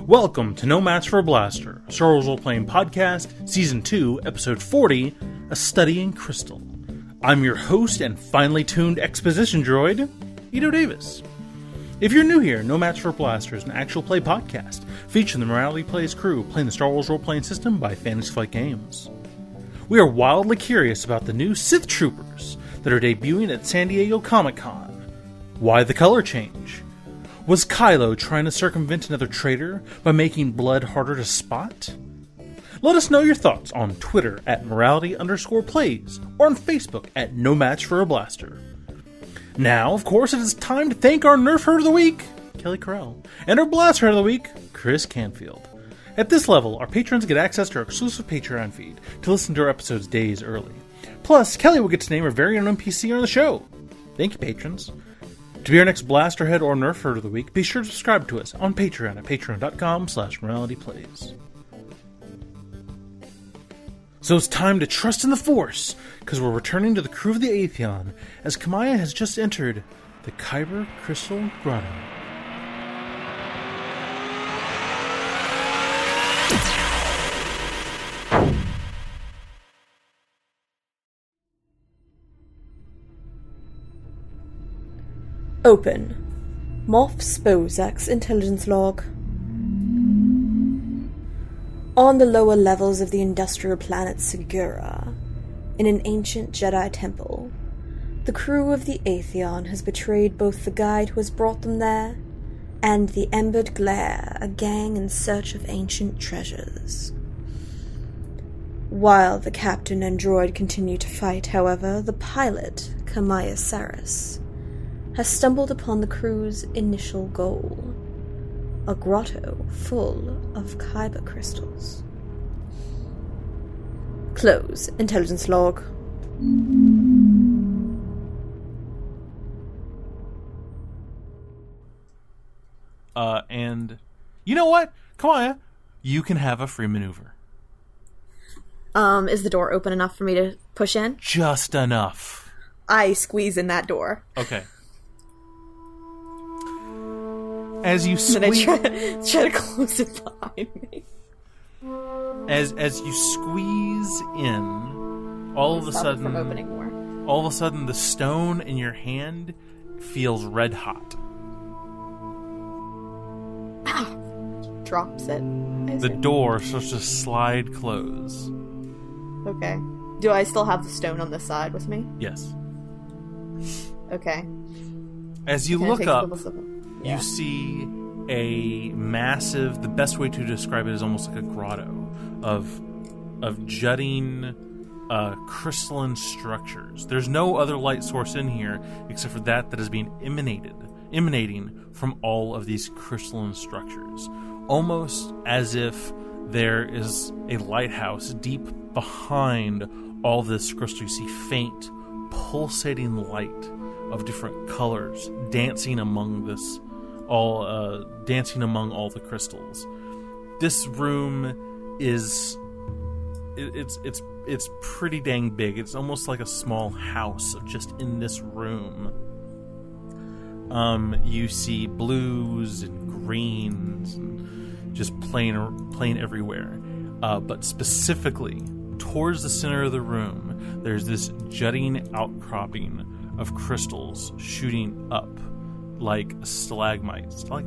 Welcome to No Match for a Blaster, a Star Wars role-playing podcast, Season 2, Episode 40, A Study in Crystal. I'm your host and finely tuned exposition droid, Ito Davis. If you're new here, No Match for a Blaster is an actual play podcast featuring the Morality Plays crew playing the Star Wars role-playing system by Fantasy Flight Games. We are wildly curious about the new Sith Troopers that are debuting at San Diego Comic-Con. Why the color change? Was Kylo trying to circumvent another traitor by making blood harder to spot? Let us know your thoughts on Twitter at Morality_Plays or on Facebook at No Match for a Blaster. Now, of course, it is time to thank our Nerf Herd of the Week, Kelly Carell, and our Blaster Herd of the Week, Chris Canfield. At this level, our patrons get access to our exclusive Patreon feed to listen to our episodes days early. Plus, Kelly will get to name her very own NPC on the show. Thank you, patrons. To be our next Blasterhead or Nerf Herd of the Week, be sure to subscribe to us on Patreon at patreon.com/moralityplays. So it's time to trust in the Force, because we're returning to the crew of the Atheon, as Camiya has just entered the Kyber Crystal Grotto. Open. Moff Spozak's intelligence log. On the lower levels of the industrial planet Segura, in an ancient Jedi temple, the crew of the Atheon has betrayed both the guide who has brought them there and the Embered Glare, a gang in search of ancient treasures. While the captain and droid continue to fight, however, the pilot, Camiya Saris, has stumbled upon the crew's initial goal, a grotto full of Kyber crystals. Close intelligence log. And you know what? Camiya, you can have a free maneuver. Is the door open enough for me to push in? Just enough. I squeeze in that door. Okay. As you squeeze, try to close it behind me. As you squeeze in, all of a sudden, from opening more. All of a sudden, the stone in your hand feels red hot. Ah! Drops it. The door starts to slide close. Okay. Do I still have the stone on this side with me? Yes. Okay. As you look up, yeah. You see a massive, the best way to describe it is almost like a grotto of jutting crystalline structures. There's no other light source in here except for that is being emanating from all of these crystalline structures. Almost as if there is a lighthouse deep behind all this crystal. You see faint, pulsating light of different colors dancing among this. Dancing among all the crystals. This room is it's pretty dang big. It's almost like a small house just in this room. You see blues and greens and just plain everywhere. But specifically towards the center of the room, there's this jutting outcropping of crystals shooting up. Like stalagmites, right?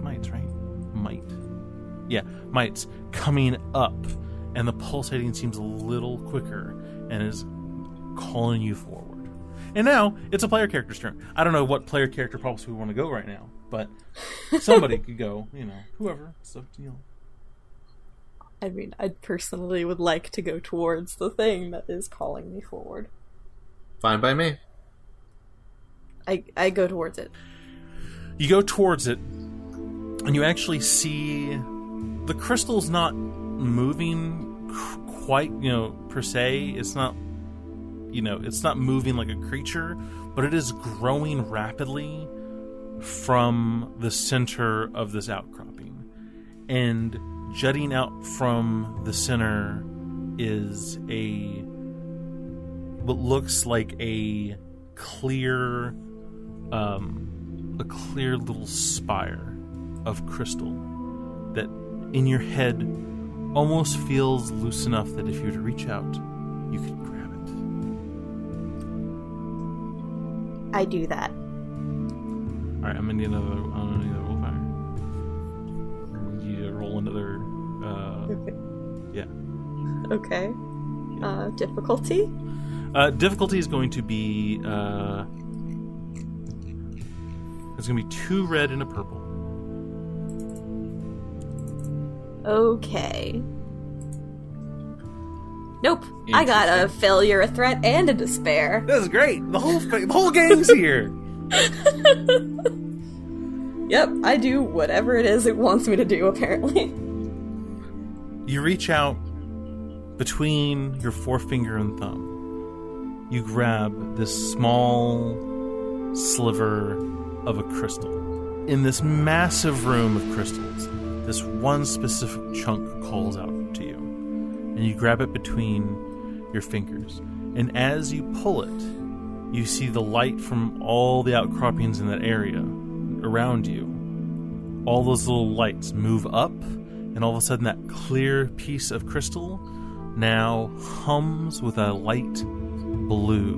Mites coming up, and the pulsating seems a little quicker and is calling you forward. And now it's a player character's turn. I don't know what player character probably we want to go right now, but somebody could go. Whoever. So I mean, I personally would like to go towards the thing that is calling me forward. Fine by me. I go towards it. You go towards it, and you actually see the crystal's not moving quite, per se. It's not, it's not moving like a creature, but it is growing rapidly from the center of this outcropping. And jutting out from the center is what looks like a clear little spire of crystal that in your head almost feels loose enough that if you were to reach out, you could grab it. I do that. Alright, I'm gonna need another roll fire. You roll another, Okay. yeah. Okay. Difficulty? Difficulty is going to be, it's gonna be 2 red and a purple. Okay. Nope. I got a failure, a threat, and a despair. That's great! The whole gang's here! Yep, I do whatever it is it wants me to do, apparently. You reach out between your forefinger and thumb. You grab this small sliver of a crystal. In this massive room of crystals, this one specific chunk calls out to you. And you grab it between your fingers. And as you pull it, you see the light from all the outcroppings in that area around you. All those little lights move up, and all of a sudden that clear piece of crystal now hums with a light blue.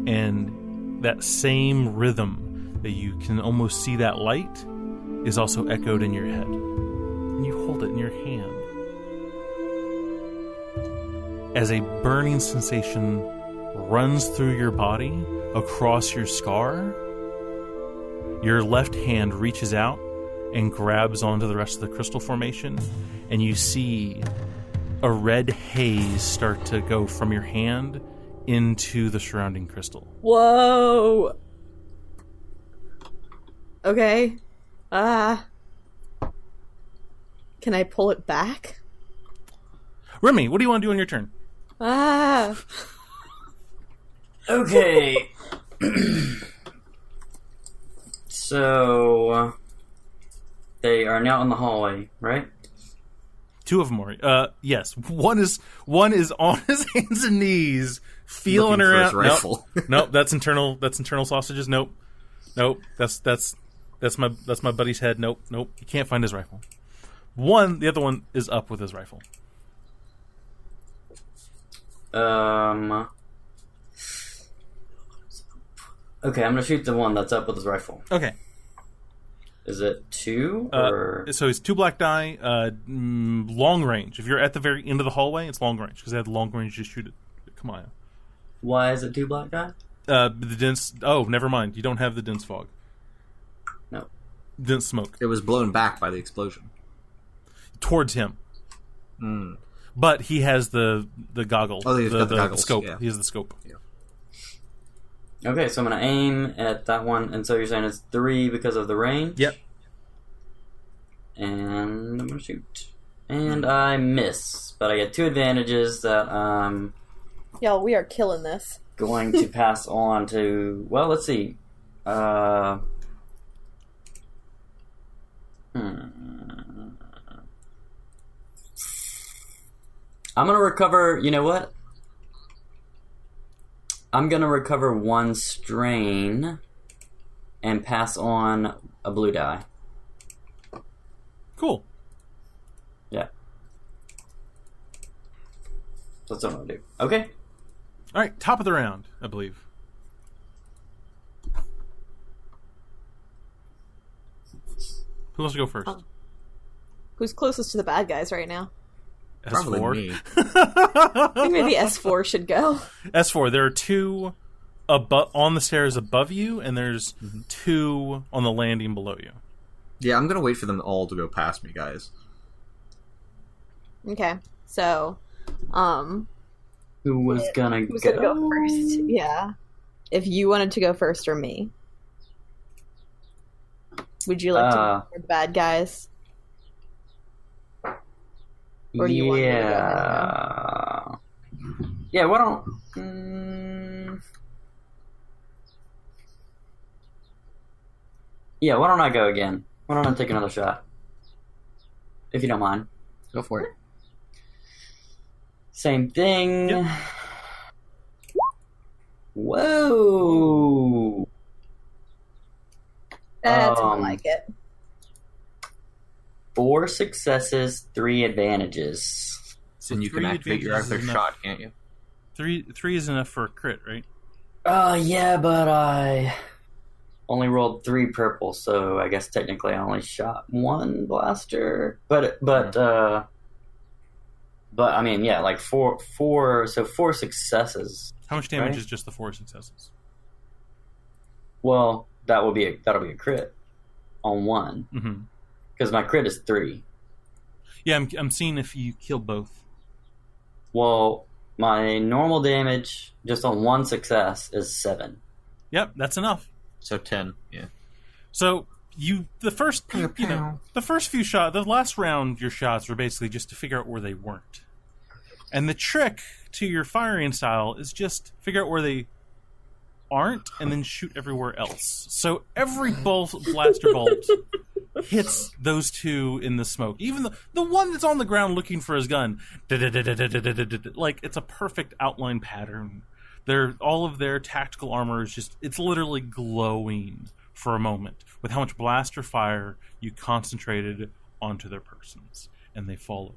And that same rhythm that you can almost see that light is also echoed in your head. And you hold it in your hand. As a burning sensation runs through your body, across your scar, your left hand reaches out and grabs onto the rest of the crystal formation, and you see a red haze start to go from your hand into the surrounding crystal. Whoa! Okay. Can I pull it back? Remy, what do you want to do on your turn? Okay. So they are now in the hallway, right? 2 of them are. Yes. One is on his hands and knees, feeling Looking for around. his rifle. Nope. That's internal sausages. Nope. That's my buddy's head. Nope. You can't find his rifle. The other one is up with his rifle. Okay, I'm gonna shoot the one that's up with his rifle. Okay. Is it 2 or? So it's 2 black die, long range. If you're at the very end of the hallway, it's long range because they have long range to shoot it. Camiya. Why is it 2 black die? The dense. Oh, never mind. You don't have the dense fog. No. Dense smoke It was blown back by the explosion. towards him. Mm. But he has the goggle. Oh, he's got the goggles, scope. yeah. He has the scope. Yeah. Okay, so I'm gonna aim at that one, and so you're saying it's 3 because of the range? Yep. And I'm gonna shoot. And I miss, but I get 2 advantages that I'm Yo, we are killing this. going to pass on to. Well, let's see. I'm gonna recover. You know what? I'm gonna recover 1 strain and pass on a blue die. Cool. Yeah. That's what I'm gonna do. Okay. All right, top of the round, I believe. Who wants to go first? Who's closest to the bad guys right now? Probably S4. me. I think maybe S4 should go. S4. There are 2 on the stairs above you, and there's 2 on the landing below you. Yeah, I'm gonna wait for them all to go past me, guys. Okay, so, Who was gonna who's go? gonna go first? Yeah. If you wanted to go first or me. Would you like to go for the bad guys? Or do you want me to go now? Yeah, why don't... Yeah, why don't I go again? Why don't I take another shot? If you don't mind. Go for it. Same thing. Yep. Whoa! That's more like it. 4 successes, 3 advantages. And you can activate your other shot, can't you? Three is enough for a crit, right? Yeah, but I only rolled 3 purple, so I guess technically I only shot 1 blaster. But I mean, yeah, like 4 successes. How much damage right? is just the 4 successes? Well, that'll be a crit on 1 because my crit is 3. Yeah, I'm seeing if you kill both. Well, my normal damage just on 1 success is 7. Yep, that's enough. So 10, yeah. So the first few shots, the last round, your shots were basically just to figure out where they weren't. And the trick to your firing style is just figure out where they aren't and then shoot everywhere else. So every blaster bolt hits those 2 in the smoke. Even the one that's on the ground looking for his gun, like it's a perfect outline pattern. All of their tactical armor is just, it's literally glowing for a moment with how much blaster fire you concentrated onto their persons, and they fall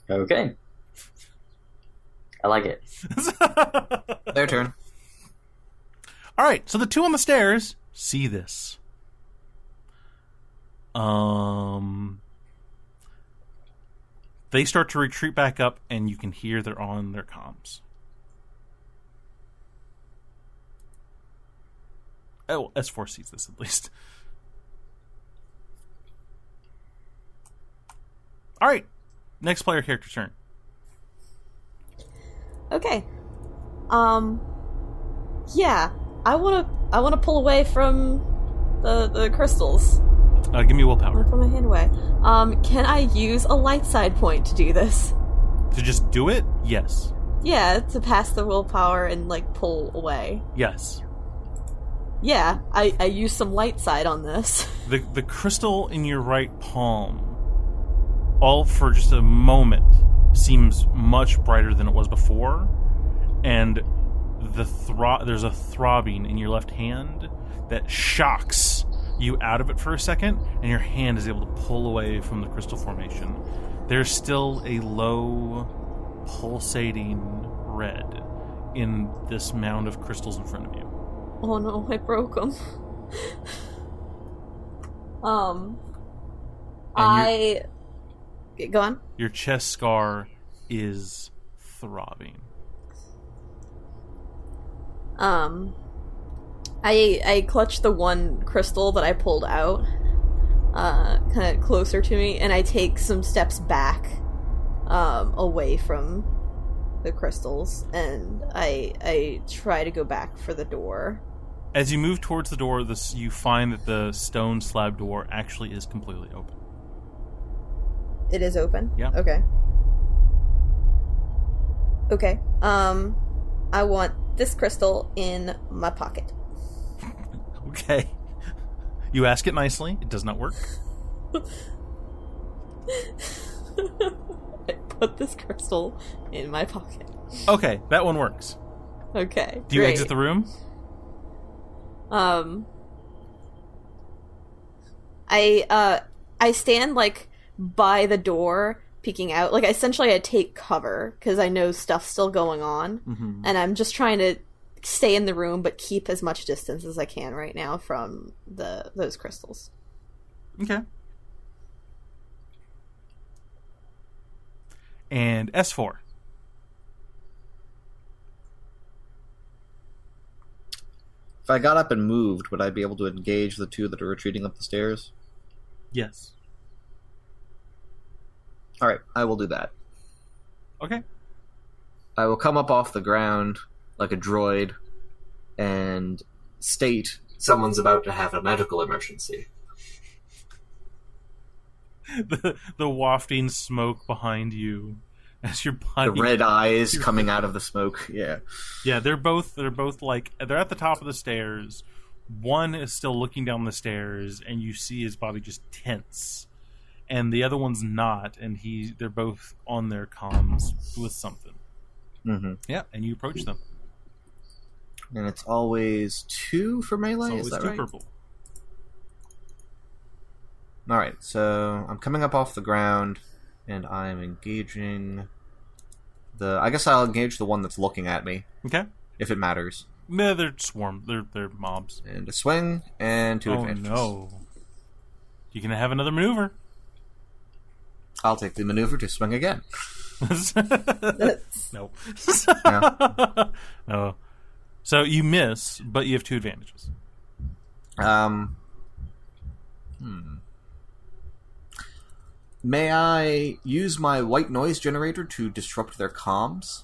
over. Okay. I like it. Their turn. All right, so the 2 on the stairs see this. They start to retreat back up, and you can hear they're on their comms. Oh, S4 sees this at least. All right, next player character's turn. Okay. Yeah, I wanna pull away from the crystals. Give me willpower. Put my hand away. Can I use a light side point to do this? To just do it? Yes. Yeah, to pass the willpower and like pull away. Yes. Yeah, I use some light side on this. The crystal in your right palm, all for just a moment, seems much brighter than it was before, and there's a throbbing in your left hand that shocks you out of it for a second, and your hand is able to pull away from the crystal formation. There's still a low, pulsating red in this mound of crystals in front of you. Oh no, I broke them. Go on. Your chest scar is throbbing. I clutch the one crystal that I pulled out, kind of closer to me, and I take some steps back, away from the crystals, and I try to go back for the door. As you move towards the door, you find that the stone slab door actually is completely open. It is open? Yeah. Okay. Okay. I want this crystal in my pocket. Okay. You ask it nicely. It does not work. I put this crystal in my pocket. Okay, that one works. Okay. Do you great. exit the room? I stand like by the door, peeking out. Like essentially, I take cover because I know stuff's still going on, and I'm just trying to stay in the room but keep as much distance as I can right now from those crystals. Okay. And S4. If I got up and moved, would I be able to engage the 2 that are retreating up the stairs? Yes. Alright, I will do that. Okay. I will come up off the ground like a droid and state someone's about to have a medical emergency. The wafting smoke behind you as your body... The red eyes coming out of the smoke, yeah. Yeah, they're both like, they're at the top of the stairs. One is still looking down the stairs, and you see his body just tense. And the other one's not, and they're both on their comms with something. Mm-hmm. Yeah, and you approach them. And it's always 2 for melee, It's is always that 2 right? purple. Alright, so I'm coming up off the ground, and I'm engaging I guess I'll engage the one that's looking at me. Okay. If it matters. Yeah, they're swarm. They're mobs. And a swing, and 2 advantages. Oh, no. You can have another maneuver. I'll take the maneuver to swing again. No. No. No. So you miss, but you have 2 advantages. May I use my white noise generator to disrupt their comms?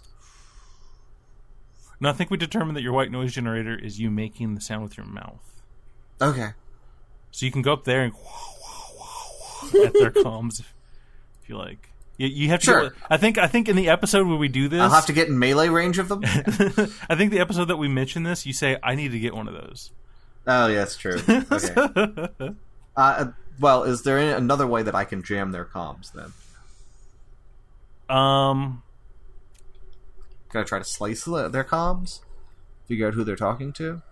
No, I think we determined that your white noise generator is you making the sound with your mouth. Okay. So you can go up there and at their comms if you like. You have to. Sure. I think in the episode where we do this, I'll have to get in melee range of them. I think the episode that we mention this, you say, "I need to get one of those." Oh, yeah, that's true. Okay. Well, is there another way that I can jam their comms then? Can I try to slice their comms? Figure out who they're talking to?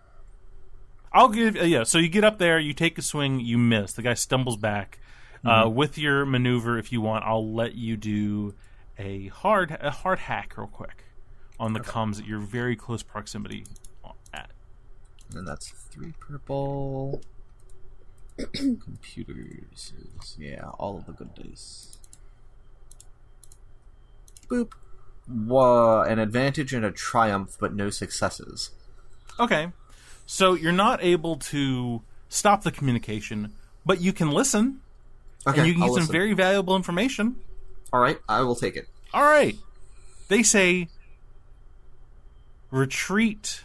I'll give so you get up there, you take a swing, you miss. The guy stumbles back. With your maneuver, if you want, I'll let you do a hard hack real quick on the comms that you're very close proximity at. And that's 3 purple. Computers. Yeah, all of the good days. Boop. An advantage and a triumph, but no successes. Okay. So you're not able to stop the communication, but you can listen. Okay, and you can I'll get some listen. very valuable information. Alright, I will take it. Alright. They say, retreat.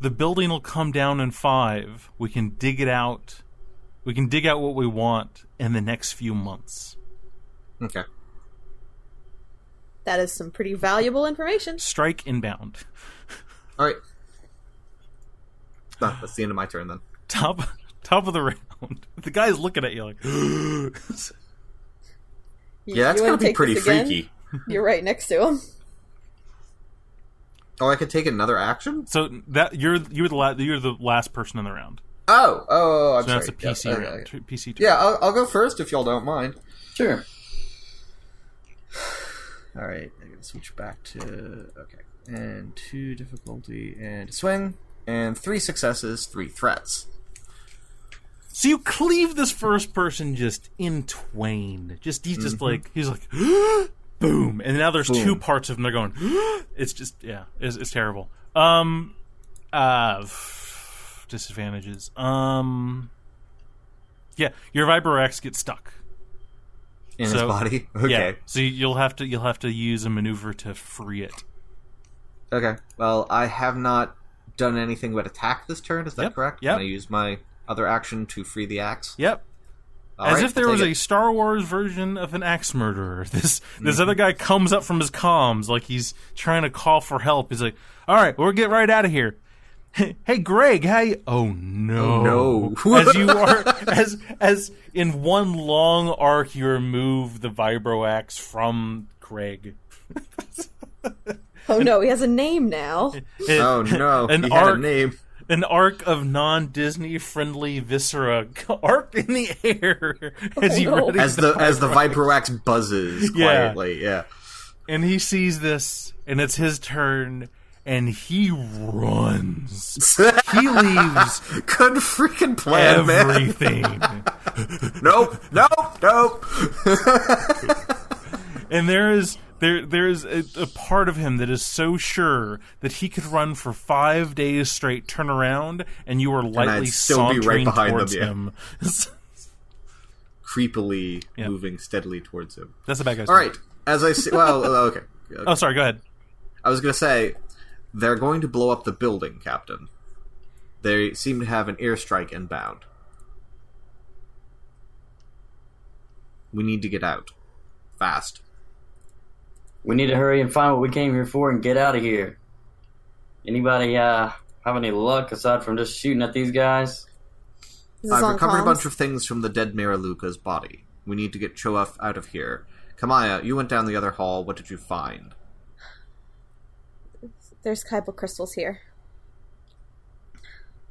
The building will come down in 5. We can dig it out. We can dig out what we want in the next few months. Okay. That is some pretty valuable information. Strike inbound. Alright. That's the end of my turn then. Top of the round. The guy's looking at you like... Yeah, that's You gonna wanna be take pretty this again? freaky. You're right next to him. Oh, I could take another action? So that you're the last person in the round. Oh, I'm So sorry. that's a PC Yep, round. okay. PC turn. Yeah, I'll go first if y'all don't mind. Sure. Alright, I gotta switch back to... Okay. And 2 difficulty, and swing, and 3 successes, 3 threats. So you cleave this first person just in twain. He's like, boom, and now there's Boom. 2 parts of him. They're going, it's just it's terrible. Disadvantages. Yeah, your Vibroax gets stuck In his body? Okay. Yeah, so you'll have to use a maneuver to free it. Okay. Well, I have not done anything but attack this turn, is that Yep, correct? yep. Can I use my other action to free the axe? Yep. All As right, if there I'll was take a it. Star Wars version of an axe murderer. This other guy comes up from his comms like he's trying to call for help. He's like, "All right, we'll get right out of here." Hey, Greg, how you... Oh no! No. As you are, as in one long arc, you remove the Vibroaxe from Greg. Oh no, he has a name now. Oh no, An he had a arc- name. An arc of non-Disney friendly viscera arc in the air as you no. ready As the Vibroax buzzes Yeah. quietly, yeah. And he sees this, and it's his turn, and he runs. He leaves Good freaking plan, man. everything. Nope. And there is a part of him that is so sure that he could run for 5 days straight, turn around, and you are lightly I'd still be right sauntering behind towards them, yeah. him. Creepily Yeah. moving steadily towards him. That's a bad guy's All right. As I see, well, okay. Oh, sorry. Go ahead. I was going to say, they're going to blow up the building, Captain. They seem to have an airstrike inbound. We need to get out. Fast. We need to hurry and find what we came here for and get out of here. Anybody have any luck aside from just shooting at these guys? This is I've on recovered a comms. bunch of things from the dead Miraluka's body. We need to get Cho'Uff out of here. Camiya, you went down the other hall. What did you find? There's Kyber crystals here.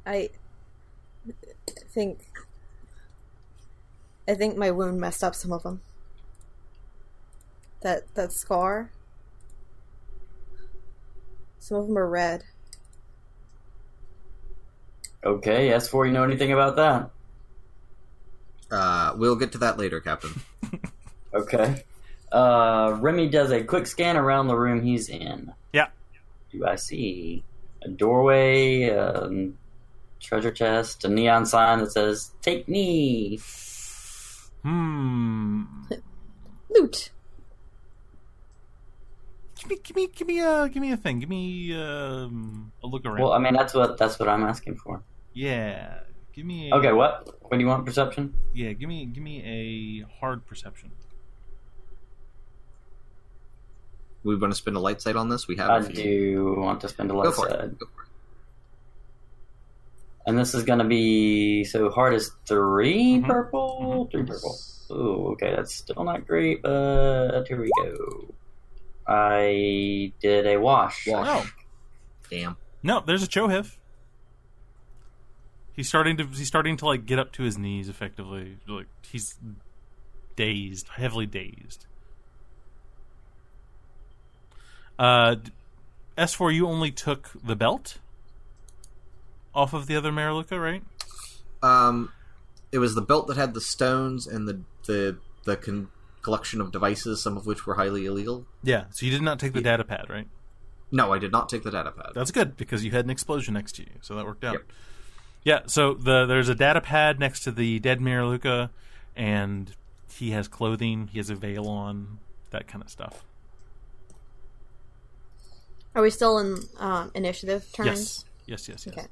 I think I think my wound messed up some of them. That scar. Some of them are red. Okay, S4, you know anything about that? We'll get to that later, Captain. Okay. Remy does a quick scan around the room he's in. Yeah. Do I see a doorway, treasure chest, a neon sign that says, "Take me"? Loot. Give me a thing. Give me a look around. Well, I mean, that's what I'm asking for. Yeah. Give me. Okay, what? What do you want? Perception? Yeah. Give me a hard perception. We want to spend a light sight on this? We have I a few. do want to spend a light Go for side. it. Go for it. And this is going to be, so hard is 3 Mhm. purple? 3 purple. Ooh, okay, that's still not great, but here we go. I did a wash. Oh. Damn. No, there's a Chohif. He's starting to like get up to his knees effectively. Like he's dazed, heavily dazed. S4, you only took the belt off of the other Mariluka, right? It was the belt that had the stones and the collection of devices, some of which were highly illegal. Yeah, so you did not take the data pad, right? No, I did not take the data pad. That's good, because you had an explosion next to you, so that worked out. Yep. Yeah, so there's a data pad next to the dead Mariluka, and he has clothing, he has a veil on, that kind of stuff. Are we still in initiative turns? Yes. Okay.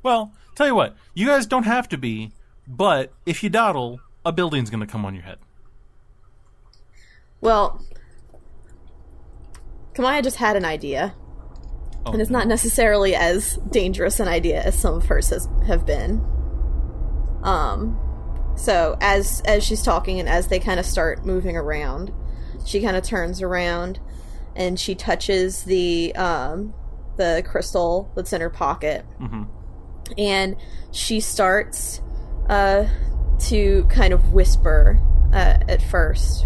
Well, tell you what, you guys don't have to be, but if you dawdle, a building's going to come on your head. Well, Camiya just had an idea. Oh, And it's not necessarily as dangerous an idea as some of hers have been. So as she's talking and as they kind of start moving around, she kind of turns around and she touches the crystal that's in her pocket. Mm-hmm. And she starts to kind of whisper at first.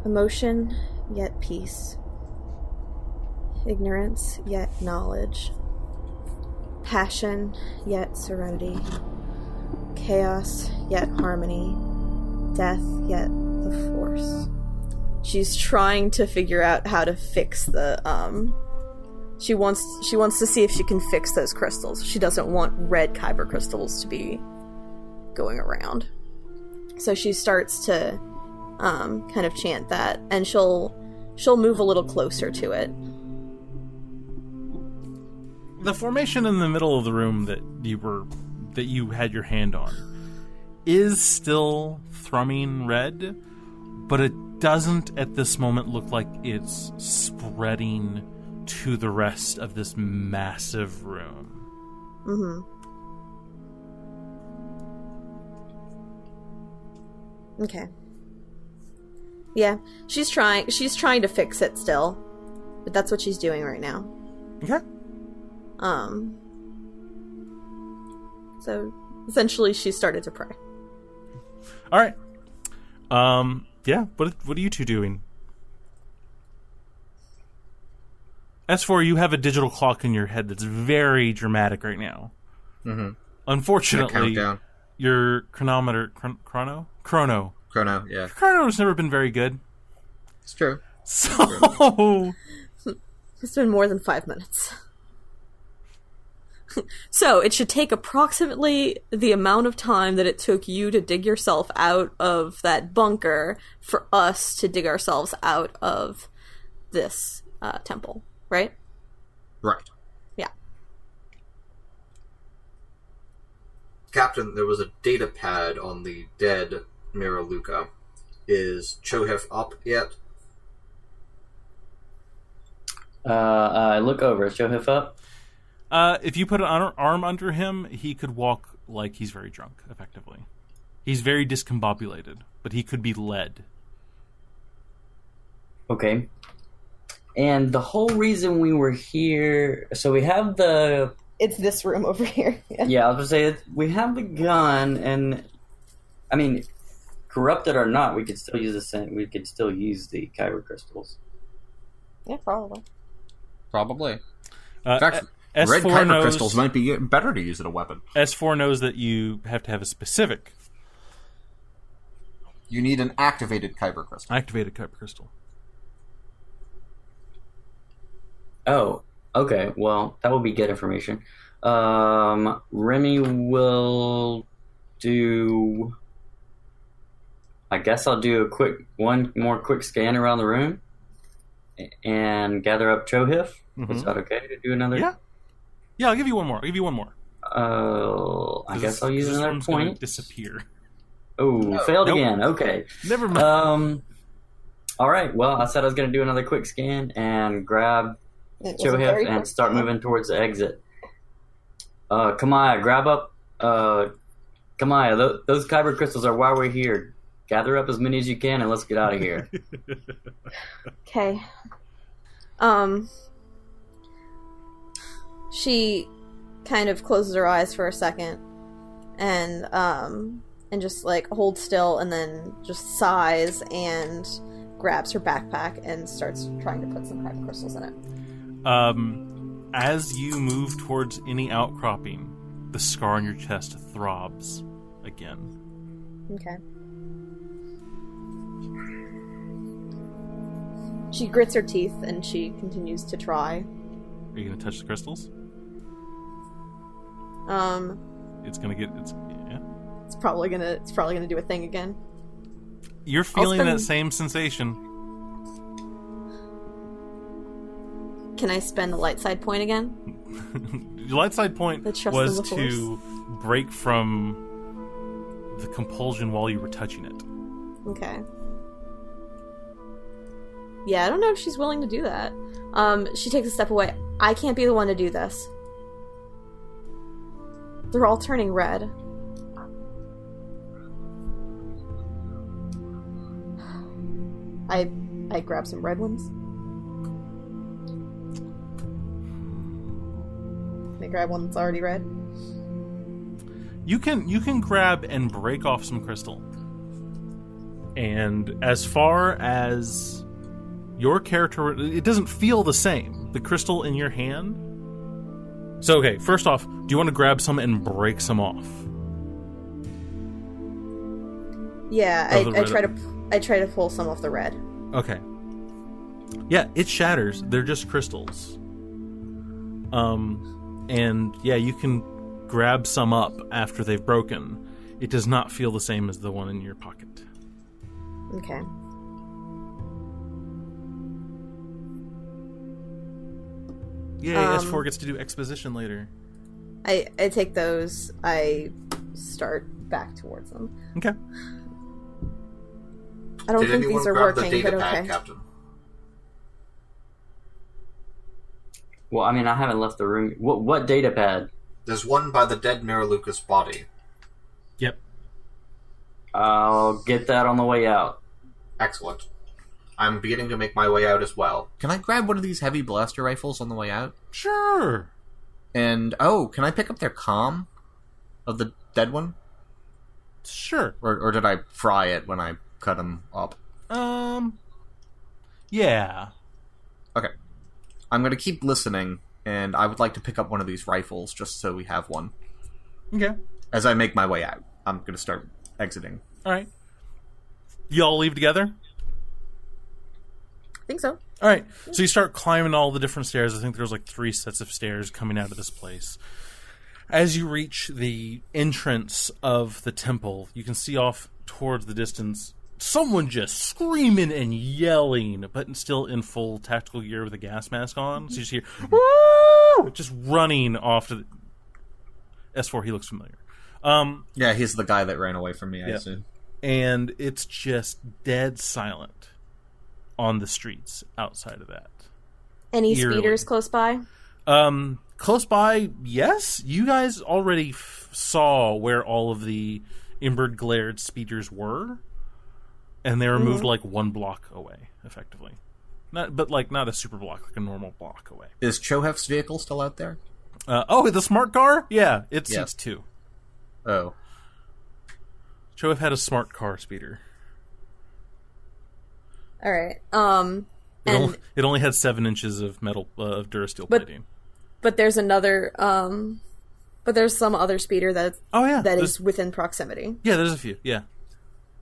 Emotion, yet peace. Ignorance, yet knowledge. Passion, yet serenity. Chaos, yet harmony. Death, yet the force. She's trying to figure out how to fix the, She wants to see if she can fix those crystals. She doesn't want red Kyber crystals to be going around. So she starts to kind of chant that, and she'll move a little closer to it. The formation in the middle of the room that you had your hand on is still thrumming red, but it doesn't at this moment look like it's spreading to the rest of this massive room. Mm-hmm. Okay. Yeah, she's trying to fix it still, but that's what she's doing right now. Okay. So essentially she started to pray. All right. Yeah, what are you two doing? S4, you have a digital clock in your head that's very dramatic right now. Mm-hmm. Unfortunately, your chronometer... Chrono, yeah. Chrono's never been very good. It's true. So... It's been more than 5 minutes. So, it should take approximately the amount of time that it took you to dig yourself out of that bunker for us to dig ourselves out of this temple, right? Right. Yeah. Captain, there was a data pad on the dead Mariluka. Is Chohif up yet? I look over. Is Chohif up? If you put an arm under him, he could walk like he's very drunk, effectively. He's very discombobulated, but he could be led. Okay. And the whole reason we were here... So we have the It's this room over here. Yeah, I was going to say, we have the gun, and, I mean, corrupted or not, we could still use the Kyber crystals. Yeah, probably. Probably. Uh, In fact, S4 red Kyber knows, crystals might be better to use as a weapon. S4 knows that you have to have a specific You need an activated Kyber crystal. activated Kyber crystal. Oh, okay. Well, that would be good information. Remy will do... I guess I'll do one more quick scan around the room and gather up Chohif. Mm-hmm. Is that okay to do another? Yeah. Yeah, I'll give you one more. I guess I'll use another point. Disappear. Oh, failed Nope. again. Okay. Never mind. All right. Well, I said I was going to do another quick scan and grab It was a very Chohif and quick start scan. moving towards the exit. Camiya, grab up. Camiya, those Kyber crystals are why we're here. Gather up as many as you can and let's get out of here. Okay. She kind of closes her eyes for a second and just like holds still and then just sighs and grabs her backpack and starts trying to put some kyber crystals in it. As you move towards any outcropping, the scar on your chest throbs again. Okay. She grits her teeth and she continues to try. Are you going to touch the crystals? It's Probably gonna do a thing again. You're feeling spend- that same sensation. Can I spend the light side point again? Your light side point The trust was in the to break from the compulsion while you were touching it. Okay. Yeah, I don't know if she's willing to do that. She takes a step away. I can't be the one to do this. They're all turning red. I grab some red ones. Can I grab one that's already red? You can grab and break off some crystal. And as far as your character, it doesn't feel the same. The crystal in your hand. So, okay, first off, do you want to grab some and break some off? Yeah, Oh, I try to pull some off the red. Okay. Yeah, it shatters. They're just crystals. And yeah, you can grab some up after they've broken. It does not feel the same as the one in your pocket. Okay. Yay, S4 gets to do exposition later. I take those. I start back towards them. Okay. I don't Did think anyone these are grab the working, but data pad, okay. Captain? Well, I mean, I haven't left the room. What data pad? There's one by the dead Miraluka's body. Yep. I'll get that on the way out. Excellent. I'm beginning to make my way out as well. Can I grab one of these heavy blaster rifles on the way out? Sure. And, can I pick up their comm of the dead one? Sure. Or did I fry it when I cut him up? Yeah. Okay. I'm going to keep listening, and I would like to pick up one of these rifles just so we have one. Okay. As I make my way out, I'm going to start exiting. All right. You all leave together? I think so. All right. So you start climbing all the different stairs. I think there's like 3 sets of stairs coming out of this place. As you reach the entrance of the temple, you can see off towards the distance someone just screaming and yelling, but still in full tactical gear with a gas mask on. So you just hear, "Woo!" Just running off to the... S4, he looks familiar. Yeah, he's the guy that ran away from me, I assume. And it's just dead silent on the streets outside of that. Any Eerily. speeders close by? Close by, yes. You guys already saw where all of the embered glared speeders were, and they were moved like 1 block away, effectively. Not a super block, like a normal block away. Is Chohef's vehicle still out there? The smart car? Yeah, it Yeah. seats 2. Oh. Should have had a smart car speeder. All right. It only had 7 inches of metal of Durasteel But- plating. But there's another. But there's some other speeder that There's is within proximity. Yeah, there's a few. Yeah.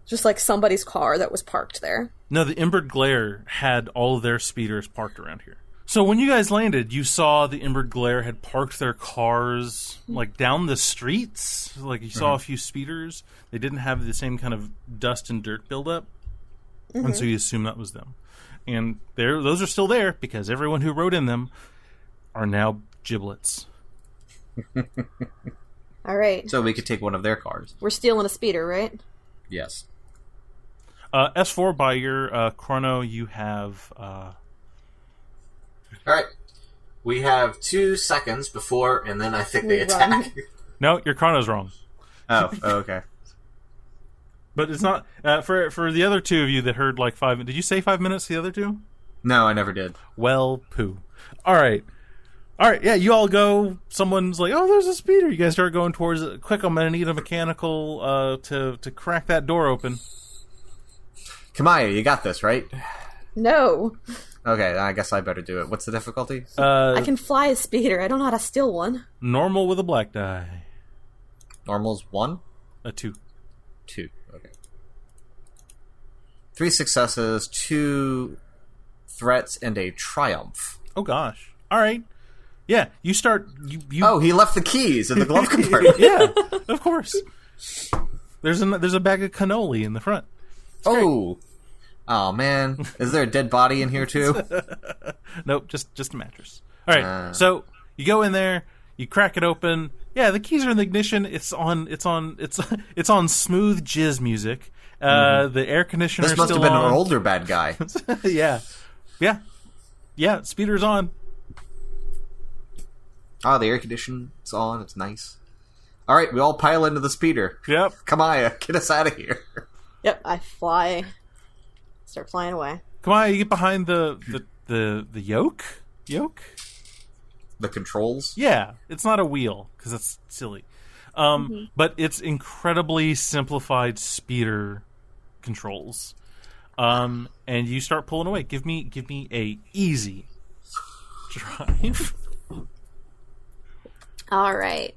Just like somebody's car that was parked there. No, the Embered Glare had all of their speeders parked around here. So when you guys landed, you saw the Embered Glare had parked their cars like down the streets. Like you saw a few speeders. They didn't have the same kind of dust and dirt buildup, and so you assume that was them. And those are still there because everyone who rode in them are now giblets. All right. So we could take one of their cars. We're stealing a speeder, right? Yes. S4, by your chrono, you have... All right. We have 2 seconds before, and then I think they attack. run. No, your chrono's wrong. Oh, okay. But it's not... for the other 2 of you that heard like 5... Did you say 5 minutes, the other 2? No, I never did. Well, poo. All right, yeah, you all go. Someone's like, oh, there's a speeder. You guys start going towards it. Quick, I'm going to need a mechanical to crack that door open. Camiya, you got this, right? No. Okay, I guess I better do it. What's the difficulty? I can fly a speeder. I don't know how to steal one. Normal with a black die. Normal's 1? A 2. 2. Okay. 3 successes, 2 threats, and a triumph. Oh, gosh. All right. Yeah, you start... You Oh, he left the keys in the glove compartment. Yeah, of course. There's a bag of cannoli in the front. Oh. Oh, man. Is there a dead body in here, too? Nope, just a mattress. All right, so you go in there, you crack it open. Yeah, the keys are in the ignition. It's on smooth jizz music. The air conditioner. This must still have been on. an older bad guy. Yeah. Speeder's on. Oh, the air conditioning's on. It's nice. All right, we all pile into the speeder. Yep. Camiya, get us out of here. Yep, I fly. Start flying away. Come on, you get behind the yoke. Yoke. The controls. Yeah, it's not a wheel because that's silly. But it's incredibly simplified speeder controls. And you start pulling away. Give me a easy drive. All right.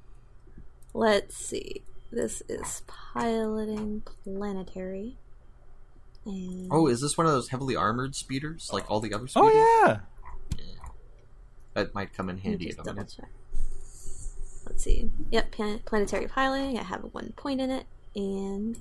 Let's see. This is piloting planetary. And Oh, is this one of those heavily armored speeders, like all the other speeders? Oh yeah. That might come in handy just in a double minute. check. Let's see. Yep, planetary piloting. I have 1 point in it, and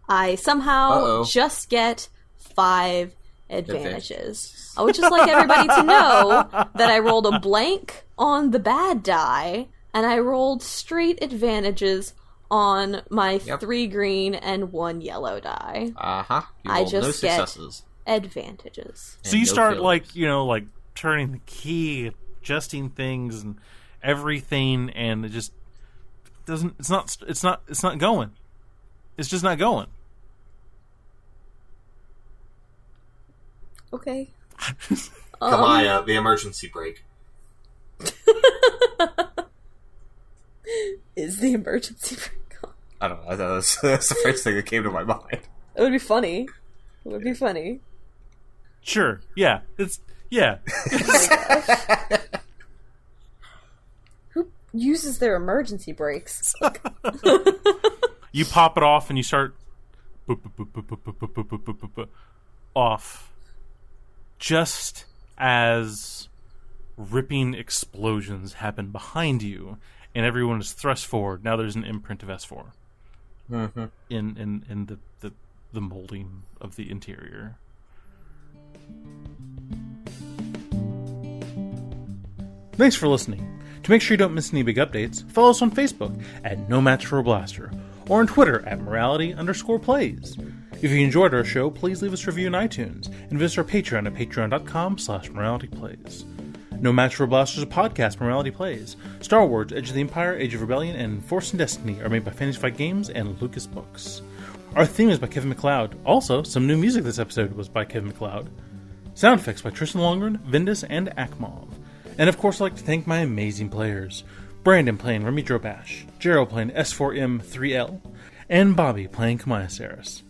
I somehow just get 5 advantages. I would just like everybody to know that I rolled a blank on the bad die, and I rolled straight advantages on my 3 green and 1 yellow die. Uh-huh. You I rolled no just get successes. advantages. So you And no start failures. like turning the key, adjusting things and everything, and it just doesn't. It's not going. It's just not going. Okay. Camiya, the emergency brake. Is the emergency brake on? I don't know. That's the first thing that came to my mind. It would be funny. It would be funny. Sure. Yeah. Yeah. Who uses their emergency brakes? You pop it off and you start boop, boop, boop, boop, boop, boop, boop, boop, boop, boop, boop, off. Just as ripping explosions happen behind you, and everyone is thrust forward. Now there's an imprint of S4 in the molding of the interior. Thanks for listening. To make sure you don't miss any big updates, follow us on Facebook at No Match for a Blaster, or on Twitter at Morality_plays. If you enjoyed our show, please leave us a review on iTunes, and visit our Patreon at patreon.com/moralityplays. No Match for a Blaster is a podcast Morality Plays. Star Wars, Edge of the Empire, Age of Rebellion, and Force and Destiny are made by Fantasy Flight Games and Lucas Books. Our theme is by Kevin MacLeod. Also, some new music this episode was by Kevin MacLeod. Sound effects by Tristan Longren, Vindus, and Akmov. And of course, I'd like to thank my amazing players. Brandon playing Remy Drobash, Gerald playing S4M3L, and Bobby playing Camiya Saris.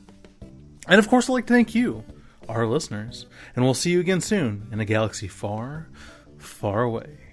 And of course, I'd like to thank you, our listeners, and we'll see you again soon in a galaxy far, far away.